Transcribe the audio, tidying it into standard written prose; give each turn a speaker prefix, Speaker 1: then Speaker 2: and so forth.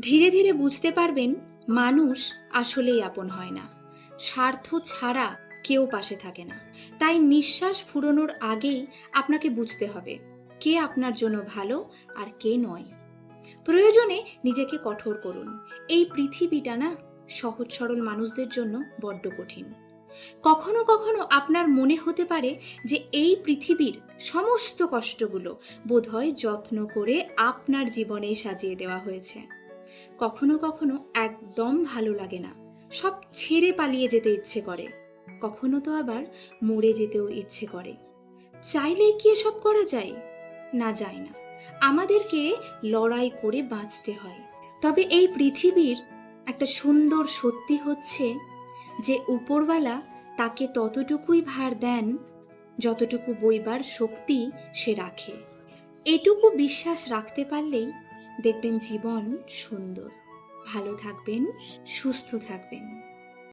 Speaker 1: ধীরে ধীরে বুঝতে পারবেন মানুষ আসলেই আপন হয় না। স্বার্থ ছাড়া কেউ পাশে থাকে না। তাই নিঃশ্বাস ফুরোনোর আগেই আপনাকে বুঝতে হবে কে আপনার জন্য ভালো আর কে নয়। প্রয়োজনে নিজেকে কঠোর করুন। এই পৃথিবীটা না সহজ সরল মানুষদের জন্য বড্ড কঠিন। কখনো কখনো আপনার মনে হতে পারে যে এই পৃথিবীর সমস্ত কষ্টগুলো বোধহয় যত্ন করে আপনার জীবনে সাজিয়ে দেওয়া হয়েছে। কখনো কখনো একদম ভালো লাগে না, সব ছেড়ে পালিয়ে যেতে ইচ্ছে করে। কখনো তো আবার মরে যেতেও ইচ্ছে করে। চাইলে কি এসব করা যায়? না, যায় না। আমাদেরকে লড়াই করে বাঁচতে হয়। তবে এই পৃথিবীর একটা সুন্দর সত্যি হচ্ছে যে উপরওয়ালা তাকে ততটুকুই ভার দেন যতটুকু বইবার শক্তি সে রাখে। এটুকু বিশ্বাস রাখতে পারলেই দেখবেন জীবন সুন্দর। ভালো থাকবেন, সুস্থ থাকবেন।